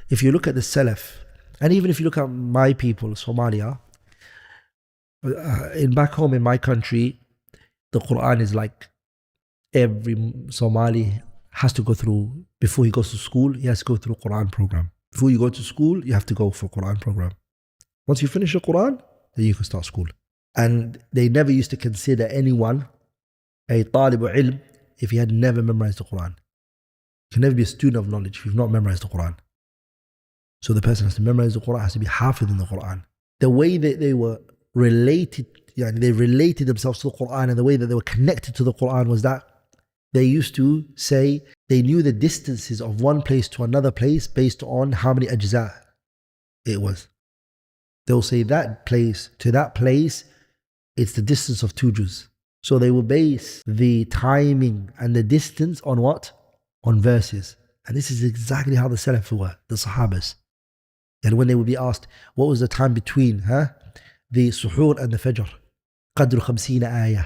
if you look at the Salaf, and even if you look at my people, Somalia, back home in my country, the Qur'an is like every Somali has to go through, before he goes to school, he has to go through a Qur'an program. Before you go to school, you have to go for a Qur'an program. Once you finish the Qur'an, then you can start school. And they never used to consider anyone a talib ilm if he had never memorized the Qur'an. You can never be a student of knowledge if you've not memorized the Qur'an. So the person has to memorize the Qur'an, has to be hafid in the Qur'an. The way that they were related, they related themselves to the Qur'an, and the way that they were connected to the Qur'an was that they used to say they knew the distances of one place to another place based on how many ajza it was. They'll say that place to that place, it's the distance of 2 juz. So they will base the timing and the distance on what? On verses. And this is exactly how the Salaf were, the Sahabas. And when they would be asked, what was the time between the suhoor and the fajr? Qadru 50 ayah.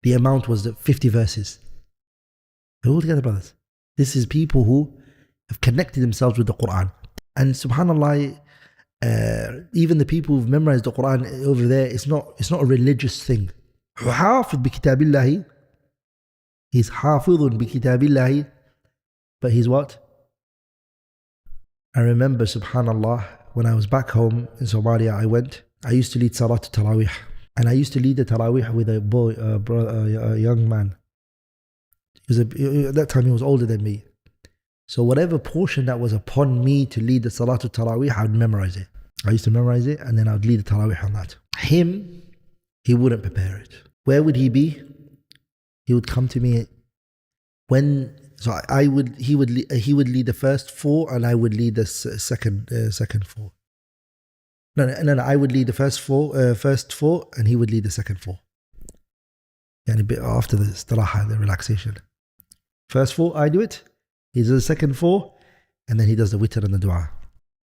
The amount was 50 verses. They're all together, brothers. This is people who have connected themselves with the Qur'an. And subhanAllah, even the people who've memorized the Qur'an over there, it's not a religious thing. حافظ بكتاب الله. He's حافظ بكتاب الله. But he's what? I remember, subhanAllah, when I was back home in Somalia, I used to lead Salat Tarawih. And I used to lead the Tarawih with a boy, a young man. At that time he was older than me. So whatever portion that was upon me to lead the Salatul Tarawih, I would memorize it. I used to memorize it, and then I would lead the Tarawih on that. Him, he wouldn't prepare it. Where would he be? He would come to me he would lead the first 4, and I would lead the second 4. No, I would lead the first four, and he would lead the second 4. And a bit after the istiraha, the relaxation. First 4, I do it. He does the second 4, and then he does the witr and the dua.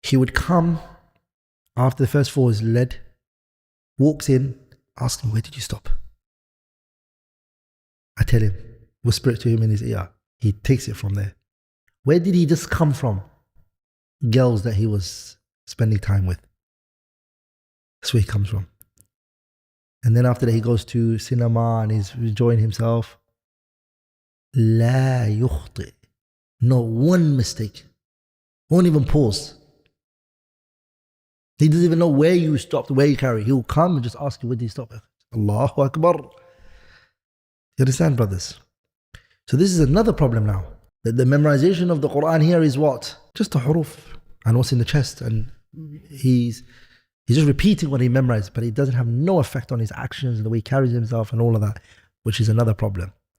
He would come after the first 4 is led, walks in, asks me, where did you stop? I tell him, whisper it to him in his ear. He takes it from there. Where did he just come from? Girls that he was spending time with. That's where he comes from. And then after that he goes to cinema and he's enjoying himself. لا يخطئ. Not one mistake. Won't even pause. He doesn't even know where you stopped, where you carry. He'll come and just ask you, where did you stop? Allahu Akbar. You understand, brothers? So this is another problem now. That the memorization of the Qur'an here is what? Just the huruf and what's in the chest. And he's just repeating what he memorized, but it doesn't have no effect on his actions and the way he carries himself and all of that, which is another problem.